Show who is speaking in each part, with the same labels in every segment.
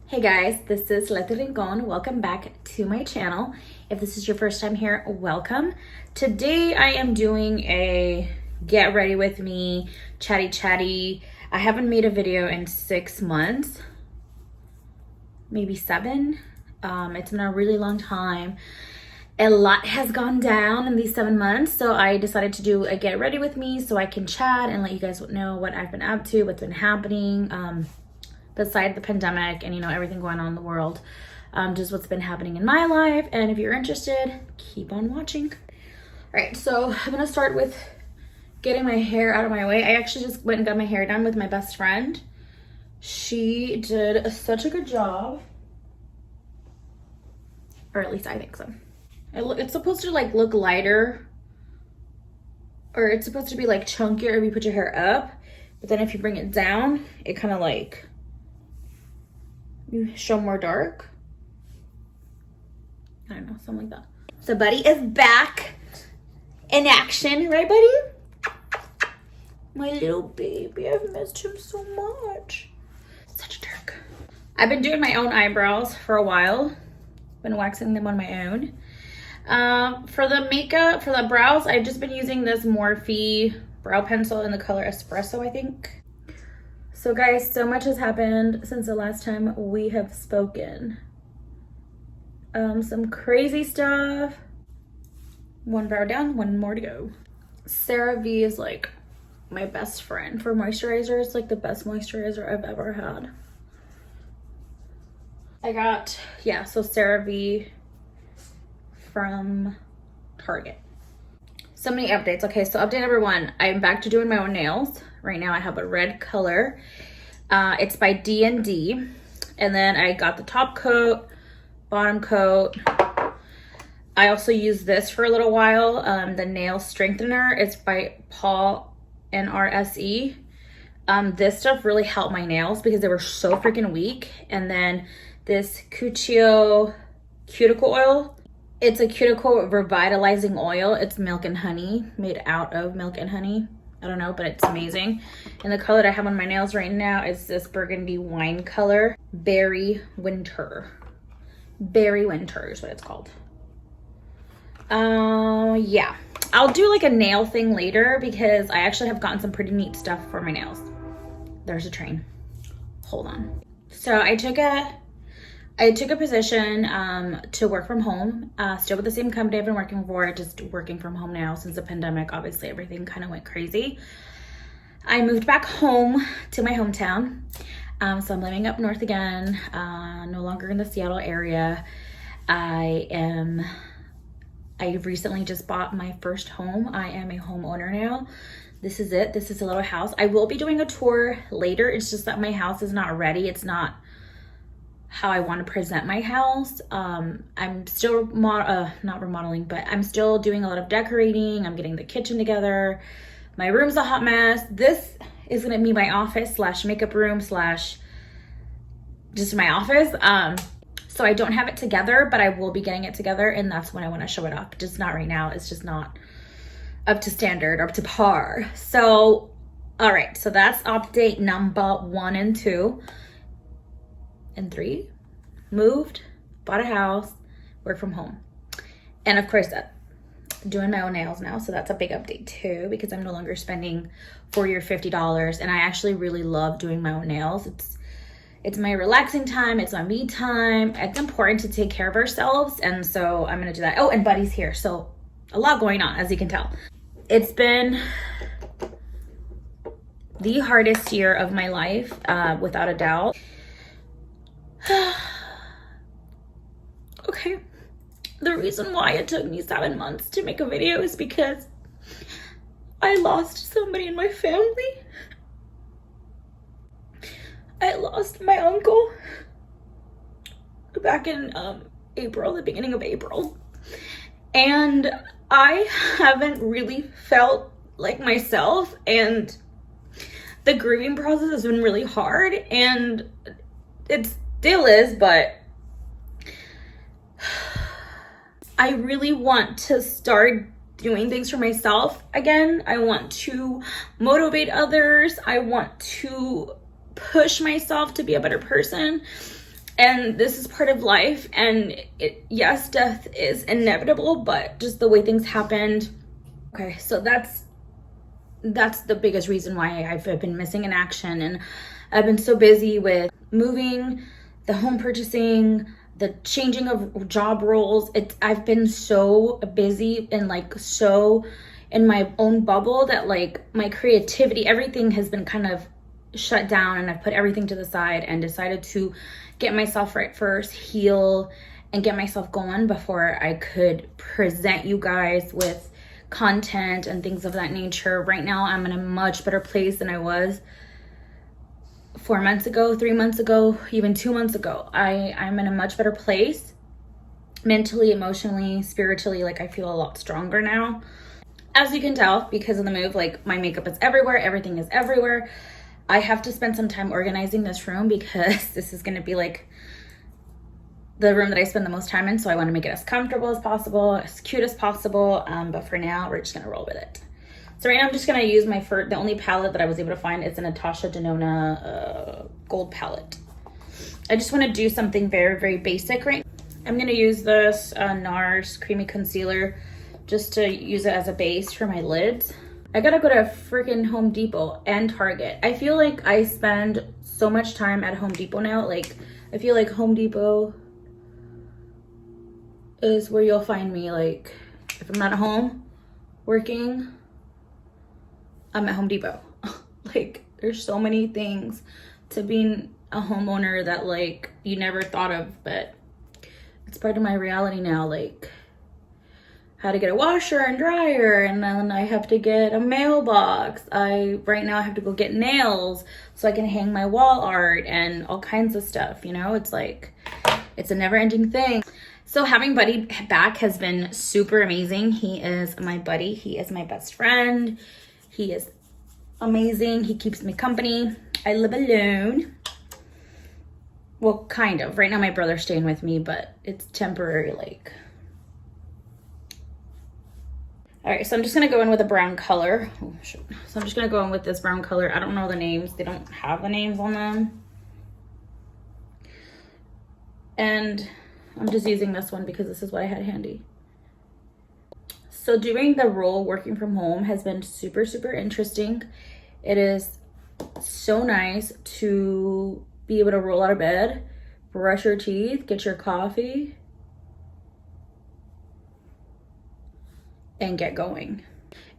Speaker 1: Hey guys, this is Leti Rincon. Welcome back to my channel. If this is your first time here, welcome. Today I am doing a get ready with me, chatty. I haven't made a video in 6 months, maybe 7. It's been a really long time. A lot has gone down in these 7 months, so I decided to do a get ready with me so I can chat and let you guys know what I've been up to, what's been happening. Beside the pandemic and everything going on in the world, just what's been happening in my life. And if you're interested, keep on watching. All right, so I'm gonna start with getting my hair out of my way. I actually just went and got my hair done with my best friend. She did such a good job, or at least I think so. It's supposed to look lighter, or it's supposed to be chunkier if you put your hair up, but then if you bring it down, it kind of you show more dark. I don't know, something like that. So Buddy is back in action, right Buddy? My little baby, I've missed him so much. Such a jerk. I've been doing my own eyebrows for a while. Been waxing them on my own. For the makeup, for the brows, I've just been using this Morphe brow pencil in the color Espresso, I think. So guys, so much has happened since the last time we have spoken. Some crazy stuff. One brow down, one more to go. CeraVe is my best friend for moisturizer. It's the best moisturizer I've ever had. I got, so CeraVe from Target. So many updates. Okay, so update number 1, I'm back to doing my own nails. Right now I have a red color. It's by D&D. And then I got the top coat, bottom coat. I also used this for a little while. The nail strengthener. It's by Paul NRSE. This stuff really helped my nails because they were so freaking weak. And then this Cuccio cuticle oil. It's a cuticle revitalizing oil. It's milk and honey, made out of milk and honey. I don't know, but it's amazing. And the color that I have on my nails right now is this burgundy wine color. Berry Winter. Berry Winter is what it's called. Yeah. I'll do a nail thing later because I actually have gotten some pretty neat stuff for my nails. There's a train. Hold on. So I took a position to work from home, still with the same company I've been working for, just working from home now since the pandemic. Obviously, everything kind of went crazy. I moved back home to my hometown. So I'm living up north again, no longer in the Seattle area. I recently just bought my first home. I am a homeowner now. This is it. This is a little house. I will be doing a tour later. It's just that my house is not ready. It's not how I want to present my house. I'm still not remodeling, but I'm still doing a lot of decorating. I'm getting the kitchen together. My room's a hot mess. This is gonna be my office / makeup room / just my office. So I don't have it together, but I will be getting it together, and that's when I want to show it off. Just not right now. It's just not up to standard, up to par. So, all right. So that's update number 1 and 2. And 3, moved, bought a house, work from home. And of course, doing my own nails now. So that's a big update too, because I'm no longer spending $40 or $50. And I actually really love doing my own nails. It's my relaxing time. It's my me time. It's important to take care of ourselves. And so I'm going to do that. Oh, and Buddy's here. So a lot going on, as you can tell. It's been the hardest year of my life, without a doubt. Okay, the reason why it took me 7 months to make a video is because I lost somebody in my family. I lost my uncle back in April, the beginning of April, and I haven't really felt like myself, and the grieving process has been really hard, and it still is, but I really want to start doing things for myself again. I want to motivate others. I want to push myself to be a better person. And this is part of life, and yes, death is inevitable, but just the way things happened. Okay, so that's the biggest reason why I've been missing in action, and I've been so busy with moving, the home purchasing, the changing of job roles. I've been so busy and like so in my own bubble that like my creativity, everything has been kind of shut down, and I've put everything to the side and decided to get myself right first, heal, and get myself going before I could present you guys with content and things of that nature. Right now, I'm in a much better place than I was 4 months ago, 3 months ago, even 2 months ago. I'm in a much better place mentally, emotionally, spiritually. Like I feel a lot stronger now. As you can tell, because of the move, like my makeup is everywhere, everything is everywhere. I have to spend some time organizing this room because this is going to be like the room that I spend the most time in. So I want to make it as comfortable as possible, as cute as possible. But for now, we're just going to roll with it. So right now I'm just going to use the only palette that I was able to find is a Natasha Denona gold palette. I just want to do something very, very basic right now. I'm going to use this NARS Creamy Concealer just to use it as a base for my lids. I gotta go to freaking Home Depot and Target. I feel like I spend so much time at Home Depot now. Like, I feel like Home Depot is where you'll find me. Like, if I'm not at home working, I'm at Home Depot. Like, there's so many things to being a homeowner that, like, you never thought of, but it's part of my reality now. Like, how to get a washer and dryer, and then I have to get a mailbox. Right now I have to go get nails so I can hang my wall art and all kinds of stuff, you know? It's like, it's a never-ending thing. So having Buddy back has been super amazing. He is my buddy. He is my best friend. He is amazing. He keeps me company. I live alone. Well, kind of. Right now my brother's staying with me, but it's temporary, like. All right, so I'm just gonna go in with a brown color. Oh, shoot. So I'm just gonna go in with this brown color. I don't know the names. They don't have the names on them. And I'm just using this one because this is what I had handy. So doing the role working from home has been super, super interesting. It is so nice to be able to roll out of bed, brush your teeth, get your coffee, and get going.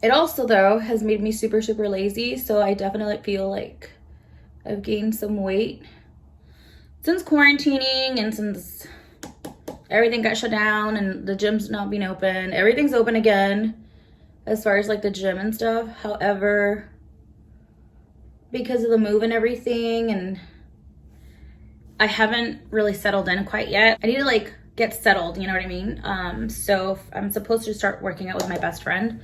Speaker 1: It also, though, has made me super, super lazy. So I definitely feel like I've gained some weight since quarantining and since everything got shut down and the gym's not being open. Everything's open again as far as like the gym and stuff. However, because of the move and everything, and I haven't really settled in quite yet. I need to like get settled, you know what I mean? So I'm supposed to start working out with my best friend.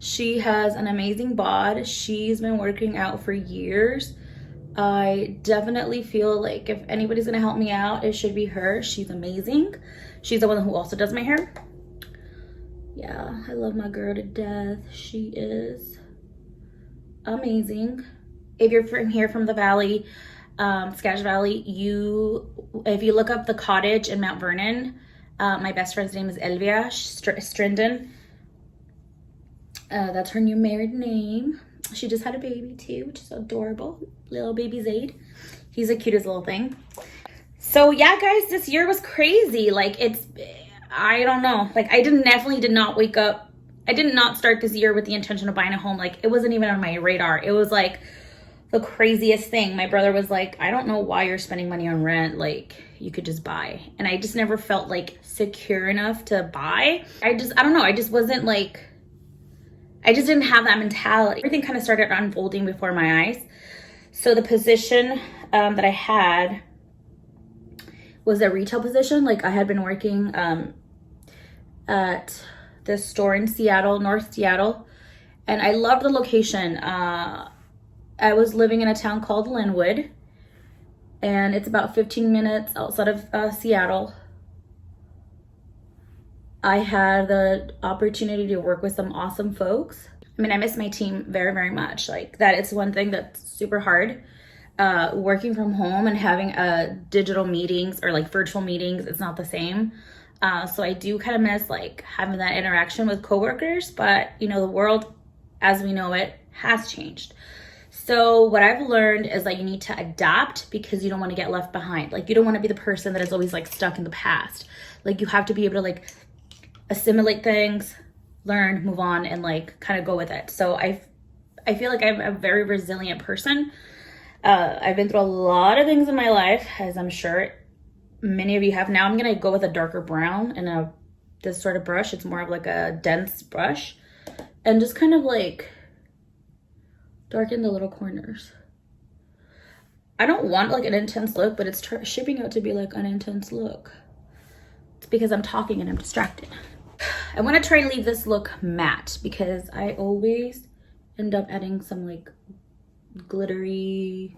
Speaker 1: She has an amazing bod. She's been working out for years. I definitely feel like if anybody's gonna help me out, it should be her. She's amazing. She's the one who also does my hair. Yeah, I love my girl to death. She is amazing. If you're from here from the Valley, Skagit Valley, if you look up the cottage in Mount Vernon, my best friend's name is Elvia Strinden. That's her new married name. She just had a baby too, which is adorable. Little baby Zaid. He's the cutest little thing. So yeah, guys, this year was crazy. Like I don't know. Like definitely did not wake up. I did not start this year with the intention of buying a home. Like it wasn't even on my radar. It was like the craziest thing. My brother was like, I don't know why you're spending money on rent. Like you could just buy. And I just never felt like secure enough to buy. I don't know. I just wasn't like, I just didn't have that mentality. Everything kind of started unfolding before my eyes. So the position that I had was a retail position. Like I had been working at this store in Seattle, North Seattle. And I loved the location. I was living in a town called Linwood, and it's about 15 minutes outside of Seattle. I had the opportunity to work with some awesome folks. I mean, I miss my team very, very much. Like that is one thing that's super hard. working from home and having digital meetings or like virtual meetings, it's not the same. So I do kind of miss like having that interaction with coworkers, but you know, the world as we know it has changed. So what I've learned is that you need to adapt because you don't want to get left behind. Like you don't want to be the person that is always like stuck in the past. Like you have to be able to like assimilate things, learn, move on, and like kind of go with it. So I feel like I'm a very resilient person. I've been through a lot of things in my life, as I'm sure many of you have. Now I'm gonna go with a darker brown and this sort of brush. It's more of like a dense brush, and just kind of like darken the little corners. I don't want like an intense look, but it's shaping out to be like an intense look. It's because I'm talking and I'm distracted. I want to try and leave this look matte because I always end up adding some like glittery,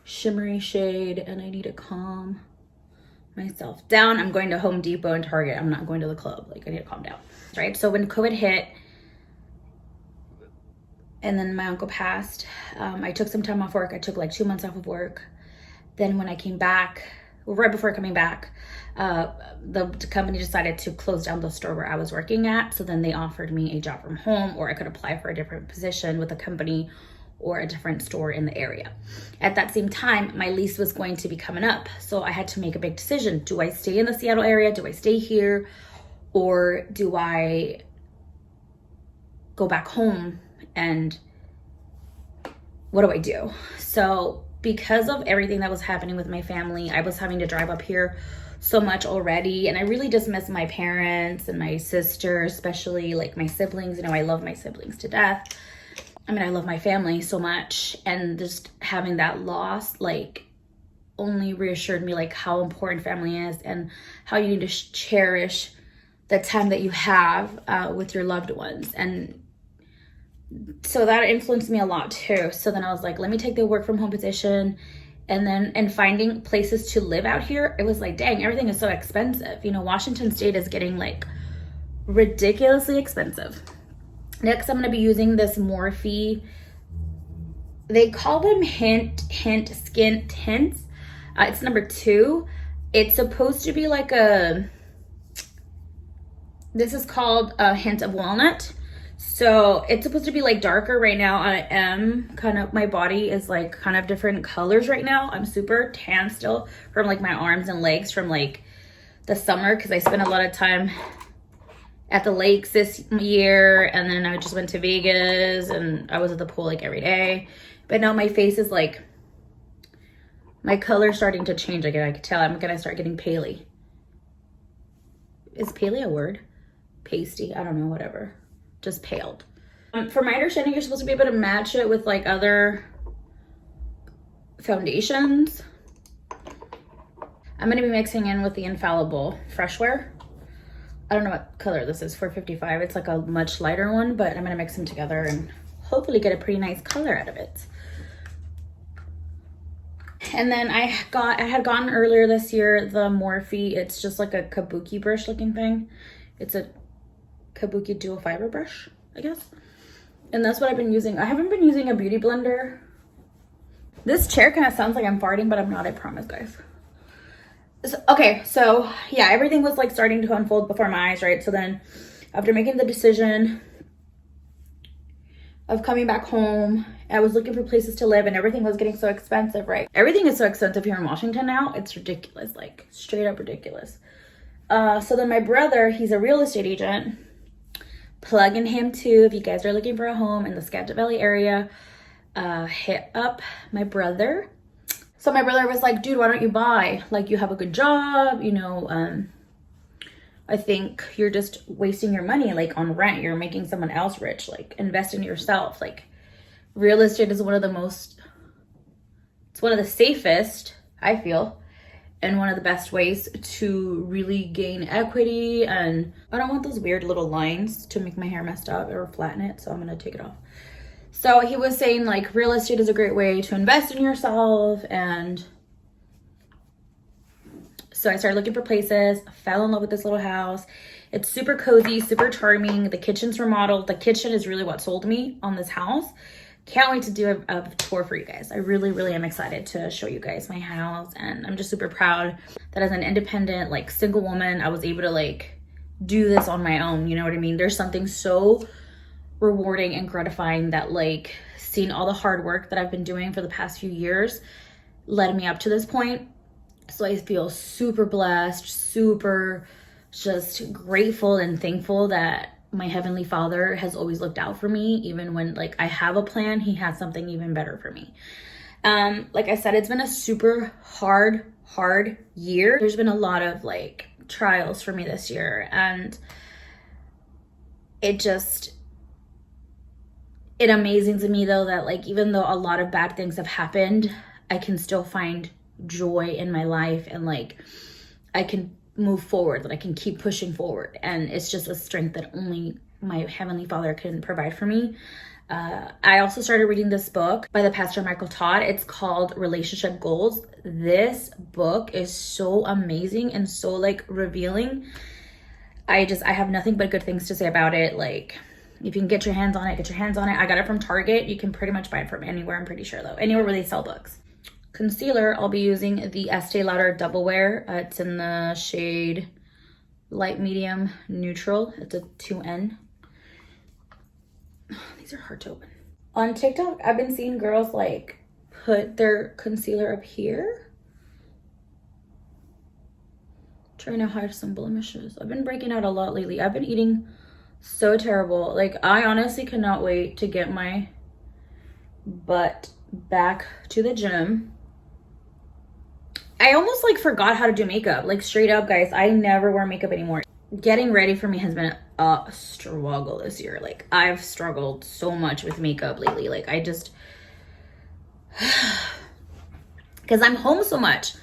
Speaker 1: shimmery shade, and I need to calm myself down. I'm going to Home Depot and Target. I'm not going to the club. Like I need to calm down, right? So when COVID hit, and then my uncle passed, I took some time off work. I took like 2 months off of work. Then when I came back, well, right before coming back, the company decided to close down the store where I was working at. So then they offered me a job from home, or I could apply for a different position with a company or a different store in the area. At that same time, my lease was going to be coming up. So I had to make a big decision. Do I stay in the Seattle area? Do I stay here? Or do I go back home? And what do I do? So because of everything that was happening with my family, I was having to drive up here so much already. And I really just miss my parents and my sister, especially like my siblings. You know, I love my siblings to death. I mean, I love my family so much. And just having that loss, like only reassured me like how important family is and how you need to cherish the time that you have with your loved ones. And so that influenced me a lot too. So then I was like, let me take the work from home position. And finding places to live out here, it was like, dang, everything is so expensive. You know, Washington State is getting like ridiculously expensive. Next, I'm going to be using this Morphe. They call them Hint Skin Tints. It's number 2. It's supposed to be like this is called a hint of walnut. So it's supposed to be like darker. Right now I am my body is like kind of different colors right now. I'm super tan still from like my arms and legs from like the summer, because I spent a lot of time at the lakes this year, and then I just went to Vegas and I was at the pool like every day. But now my face is like, my color's starting to change again. I can tell I'm gonna start getting paley. Is paley a word? Pasty, I don't know, whatever. Just paled. For my understanding, you're supposed to be able to match it with like other foundations. I'm gonna be mixing in with the Infallible Fresh Wear. I don't know what color this is, 455. It's like a much lighter one, but I'm gonna mix them together and hopefully get a pretty nice color out of it. And then I had gotten earlier this year the Morphe. It's just like a kabuki brush looking thing. It's a kabuki dual fiber brush, I guess. And that's what I've been using. I haven't been using a beauty blender. This chair kind of sounds like I'm farting, but I'm not, I promise, guys. So yeah, everything was like starting to unfold before my eyes, right? So then after making the decision of coming back home, I was looking for places to live and everything was getting so expensive, right? Everything is so expensive here in Washington now. It's ridiculous, like straight up ridiculous. So then my brother, he's a real estate agent. Plugging him too. If you guys are looking for a home in the Skagit Valley area, hit up my brother. So my brother was like, dude, why don't you buy? Like, you have a good job, you know, I think you're just wasting your money like on rent. You're making someone else rich. Like, invest in yourself. Like, real estate is one of the safest, I feel, and one of the best ways to really gain equity. And I don't want those weird little lines to make my hair messed up or flatten it, so I'm gonna take it off. So he was saying like real estate is a great way to invest in yourself. And so I started looking for places, fell in love with this little house. It's super cozy, super charming. The kitchen's remodeled. The kitchen is really what sold me on this house. can't wait to do a tour for you guys. I really, really am excited to show you guys my house. And I'm just super proud that as an independent, like single woman, I was able to like do this on my own. You know what I mean? There's something so rewarding and gratifying that like seeing all the hard work that I've been doing for the past few years led me up to this point. So I feel super blessed, super just grateful and thankful that my Heavenly Father has always looked out for me. Even when like I have a plan, he has something even better for me. Like I said, it's been a super hard year. There's been a lot of like trials for me this year, and it amazes me though that like even though a lot of bad things have happened, I can still find joy in my life, and like I can move forward, that I can keep pushing forward. And it's just a strength that only my Heavenly Father can provide for me. I also started reading this book by the pastor Michael Todd. It's called Relationship Goals. This book is so amazing and so like revealing. I have nothing but good things to say about it. Like if you can get your hands on it, get your hands on it. I got it from Target. You can pretty much buy it from anywhere, I'm pretty sure though. Anywhere where they sell books. Concealer, I'll be using the Estee Lauder Double Wear. It's in the shade Light Medium Neutral. It's a 2N. These are hard to open. On TikTok, I've been seeing girls like put their concealer up here, trying to hide some blemishes. I've been breaking out a lot lately. I've been eating so terrible. Like I honestly cannot wait to get my butt back to the gym. I almost like forgot how to do makeup. Like straight up, guys, I never wear makeup anymore. Getting ready for me has been a struggle this year. Like I've struggled so much with makeup lately. Like I just, because I'm home so much.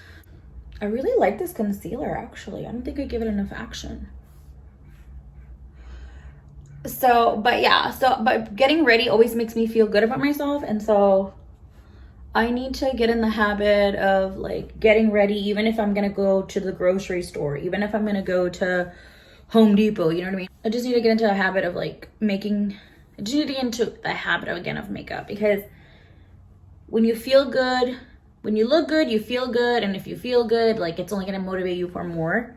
Speaker 1: I really like this concealer actually. I don't think I give it enough action. But getting ready always makes me feel good about myself. And so I need to get in the habit of like getting ready, even if I'm going to go to the grocery store, even if I'm going to go to Home Depot, you know what I mean? I just need to get into a habit of like I just need to get into the habit of makeup, because when you feel good, when you look good, you feel good. And if you feel good, like it's only going to motivate you for more.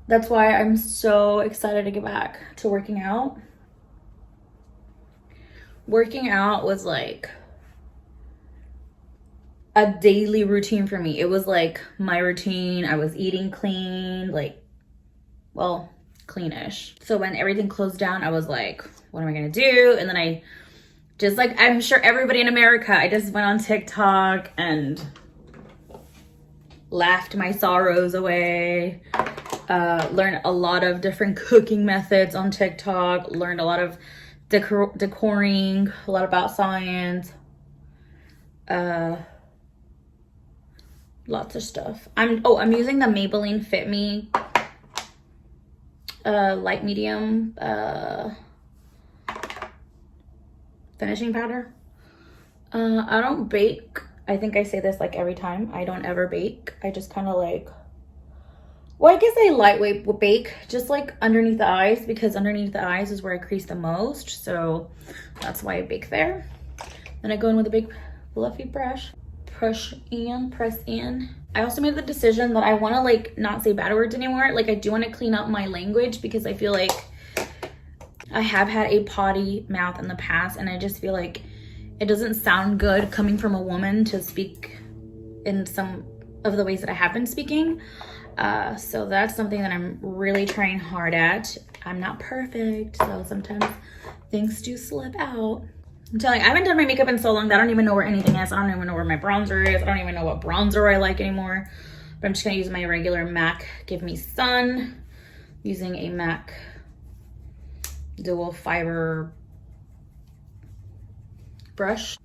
Speaker 1: That's why I'm so excited to get back to working out. Working out was like a daily routine for me. It was like my routine. I was eating clean, like, well, cleanish. So when everything closed down, I was like, what am I gonna do? And then I just like, I'm sure everybody in America, I just went on TikTok and laughed my sorrows away. Learned a lot of different cooking methods on TikTok. Learned a lot of decoring, a lot about science. Lots of stuff. I'm using the Maybelline Fit Me light medium finishing powder. I don't bake. I think I say this like every time. I don't ever bake. I just kind of like, well, I guess I lightweight bake, just like underneath the eyes, because underneath the eyes is where I crease the most. So that's why I bake there. Then I go in with a big fluffy brush. Press in. I also made the decision that I want to like not say bad words anymore. Like I do want to clean up my language, because I feel like I have had a potty mouth in the past, and I just feel like it doesn't sound good coming from a woman to speak in some of the ways that I have been speaking. So that's something that I'm really trying hard at. I'm not perfect, so sometimes things do slip out. I'm telling you, I haven't done my makeup in so long that I don't even know where anything is. I don't even know where my bronzer is. I don't even know what bronzer I like anymore. But I'm just gonna use my regular MAC Give Me Sun, using a MAC dual fiber brush.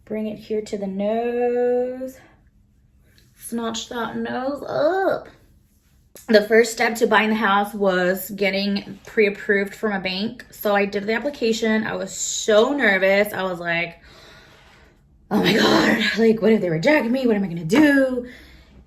Speaker 1: Bring it here to the nose. Snatch that nose up. The first step to buying the house was getting pre-approved from a bank. So I did the application. I was so nervous. I was like, oh my God, like what if they reject me? What am I gonna do?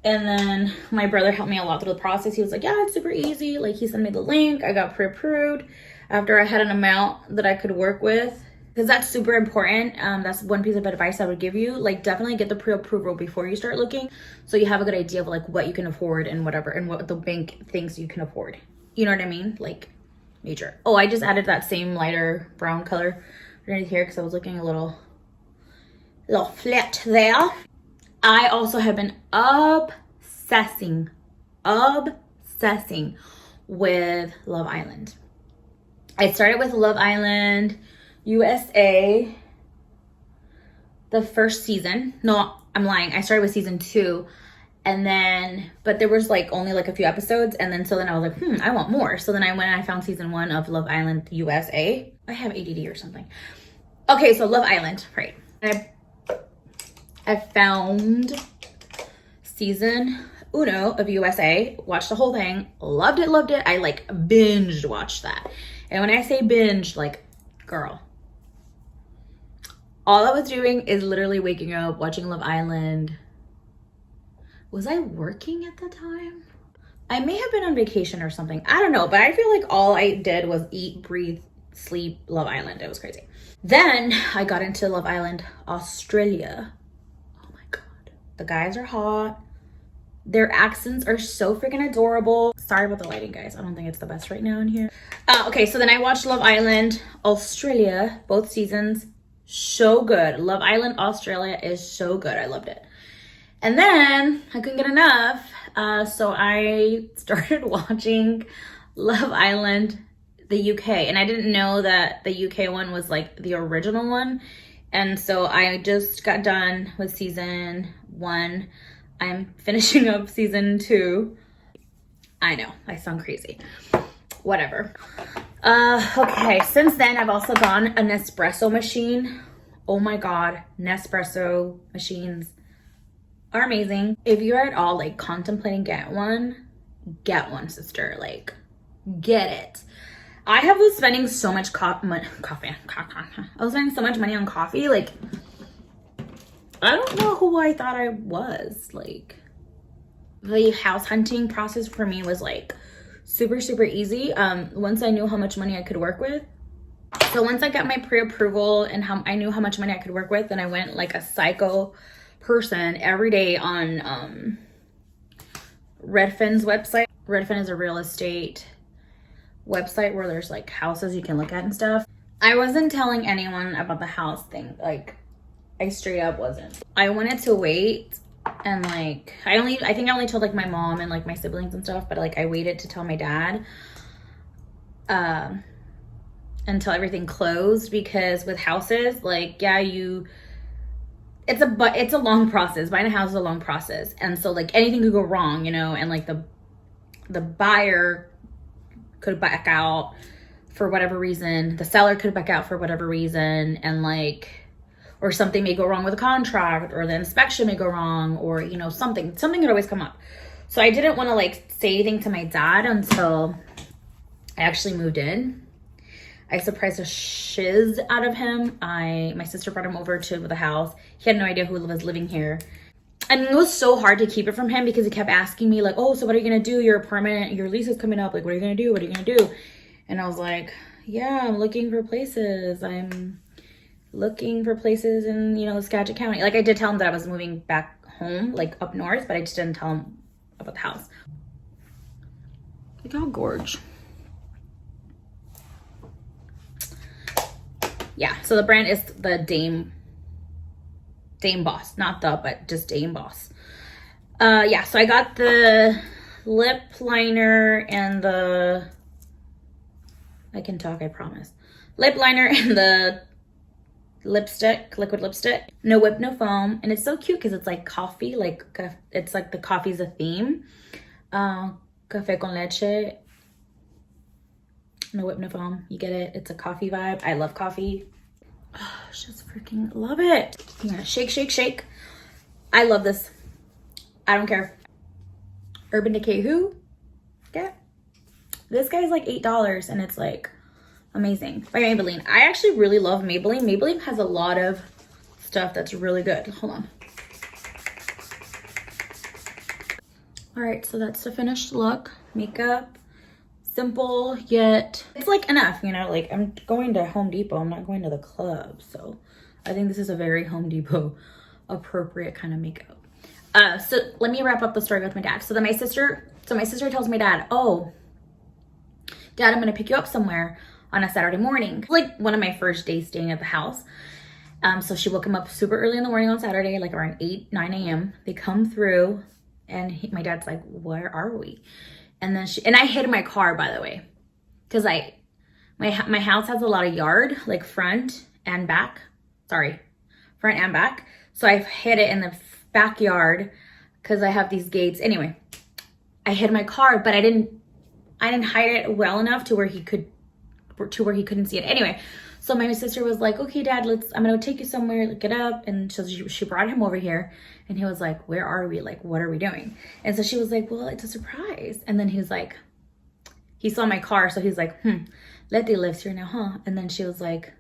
Speaker 1: And then my brother helped me a lot through the process. He was like, yeah, it's super easy. Like he sent me the link. I got pre-approved after I had an amount that I could work with. because that's super important. That's one piece of advice I would give you. Like, definitely get the pre-approval before you start looking, so you have a good idea of like what you can afford and whatever, and what the bank thinks you can afford. You know what I mean? Like, major. Oh, I just added that same lighter brown color right here because I was looking a little flat there. I also have been obsessing with Love Island. I started with Love Island USA, the first season. No, I'm lying. I started with season 2, and then, but there was like only like a few episodes, and then so then I was like, I want more. So then I went and I found season 1 of Love Island USA. I have ADD or something. Okay, so Love Island, right? I found season 1 of USA, watched the whole thing, loved it. I like binged watched that. And when I say binged, like, girl, all I was doing is literally waking up, watching Love Island. Was I working at the time? I may have been on vacation or something. I don't know, but I feel like all I did was eat, breathe, sleep, Love Island. It was crazy. Then I got into Love Island Australia. Oh my God. The guys are hot. Their accents are so freaking adorable. Sorry about the lighting, guys. I don't think it's the best right now in here. Okay, so then I watched Love Island Australia, both seasons. So good. Love Island Australia is so good. I loved it. And then I couldn't get enough. So I started watching Love Island the UK. And I didn't know that the UK one was like the original one. And so I just got done with season 1. I'm finishing up season 2. I know, I sound crazy. Whatever. Okay, since then I've also gotten an Nespresso machine. Oh my God, Nespresso machines are amazing. If you're at all like contemplating get one, sister. Like, get it. I have been spending so much coffee. I was spending so much money on coffee. Like, I don't know who I thought I was. Like, the house hunting process for me was like super easy. Once I knew how much money I could work with. So once I got my pre-approval and I knew how much money I could work with, then I went like a psycho person every day on Redfin's website. Redfin is a real estate website where there's like houses you can look at and stuff. I wasn't telling anyone about the house thing. Like, I straight up wasn't. I wanted to wait, and like I think I only told like my mom and like my siblings and stuff, but like I waited to tell my dad until everything closed, because with houses, like, yeah, it's a long process. Buying a house is a long process, and so like anything could go wrong, you know, and like the buyer could back out for whatever reason, the seller could back out for whatever reason, and like, or something may go wrong with the contract, or the inspection may go wrong, or, you know, something could always come up. So I didn't want to like say anything to my dad until I actually moved in. I surprised the shiz out of him. My sister brought him over to the house. He had no idea who was living here. And it was so hard to keep it from him because he kept asking me like, oh, so what are you going to do? Your apartment, your lease is coming up. Like, what are you going to do? What are you going to do? And I was like, yeah, I'm looking for places. I'm looking for places in, you know, Skagit County. Like, I did tell him that I was moving back home, like up north, but I just didn't tell him about the house. Look how gorge. Yeah, so the brand is the Dame Boss. Not the, but just Dame Boss. Yeah, so I got the lip liner and the... I can talk, I promise. Lip liner and the lipstick, liquid lipstick. No whip, no foam. And it's so cute because it's like coffee, like it's like the coffee's a theme. Café con leche. No whip, no foam. You get it? It's a coffee vibe. I love coffee. Oh, just freaking love it. Yeah, shake, shake, shake. I love this. I don't care. Urban Decay who? Yeah. This guy's like $8 and it's like amazing. By Maybelline. I actually really love Maybelline. Maybelline has a lot of stuff that's really good. Hold on. All right, so that's the finished look. Makeup, simple yet it's like enough, you know, like I'm going to Home Depot, I'm not going to the club. So I think this is a very Home Depot appropriate kind of makeup. So let me wrap up the story with my dad. So my sister tells my dad, oh, Dad, I'm gonna pick you up somewhere on a Saturday morning. Like one of my first days staying at the house. So she woke him up super early in the morning on Saturday, like around 9 a.m. They come through and my dad's like, where are we? And then I hid my car, by the way, because my house has a lot of yard, like front and back. Front and back. So I've hid it in the backyard because I have these gates. Anyway, I hid my car, but I didn't hide it well enough to where he couldn't see it. Anyway, so my sister was like, okay, Dad, I'm gonna take you somewhere, get up. And so she brought him over here and he was like, where are we? Like, what are we doing? And so she was like, well, it's a surprise. And then he was like, he saw my car. So he's like, Letty lives here now, huh? And then she was like,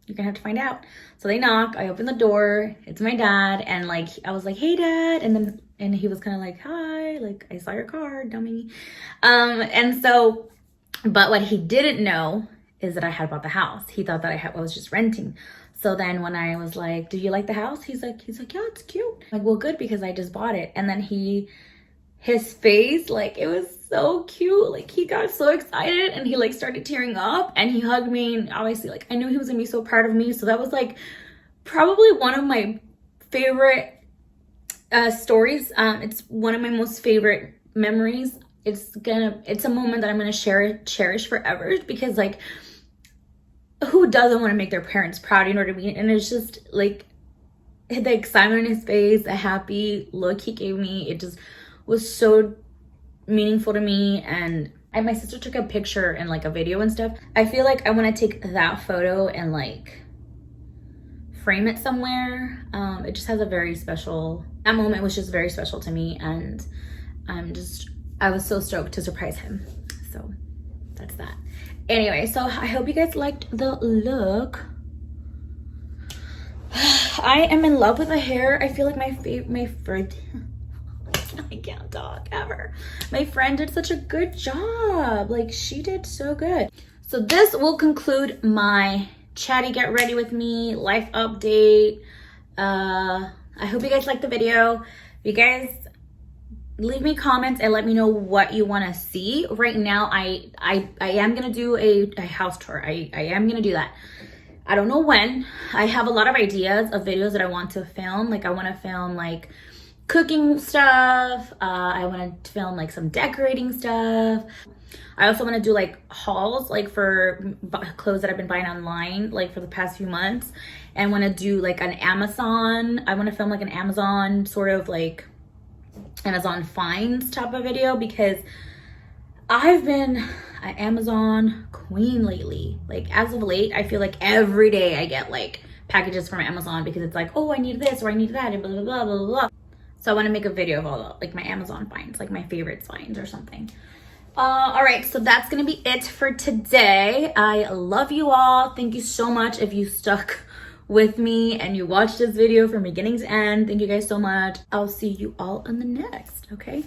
Speaker 1: you're gonna have to find out. So they knock, I open the door, it's my dad. And like, I was like, hey Dad. And he was kind of like, hi, like I saw your car, dummy. And so, but what he didn't know is that I had bought the house. He thought that I was just renting. So then when I was like, do you like the house? He's like, yeah, it's cute. I'm like, well, good, because I just bought it. And then his face, like, it was so cute. Like, he got so excited and he like started tearing up and he hugged me. And obviously, like, I knew he was gonna be so proud of me. So that was like probably one of my favorite stories. It's one of my most favorite memories. It's a moment that I'm gonna cherish forever, because like, who doesn't want to make their parents proud, you know what I mean? And it's just like the excitement in his face, the happy look he gave me, it just was so meaningful to me. And my sister took a picture and like a video and stuff. I feel like I want to take that photo and like frame it somewhere. It just has a very special, that moment was just very special to me. And I was so stoked to surprise him. So that's that. Anyway, so I hope you guys liked the look. I am in love with the hair. I feel like my friend, I can't talk ever. My friend did such a good job. Like, she did so good. So this will conclude my chatty get ready with me life update. I hope you guys liked the video. You guys leave me comments and let me know what you want to see. Right now, I am gonna do a house tour. I am gonna do that. I don't know when. I have a lot of ideas of videos that I want to film. Like, I want to film like cooking stuff. I want to film like some decorating stuff. I also want to do like hauls, like for clothes that I've been buying online, like for the past few months. And want to do like an Amazon. I want to film like an Amazon sort of like Amazon finds type of video, because I've been an Amazon queen lately. Like, as of late, I feel like every day I get like packages from Amazon, because it's like, oh, I need this or I need that and blah blah blah blah blah. So I want to make a video of all the, like, my Amazon finds, like my favorite finds or something. All right, so that's gonna be it for today. I love you all. Thank you so much if you stuck with me and you watched this video from beginning to end. Thank you guys so much. I'll see you all in the next, okay?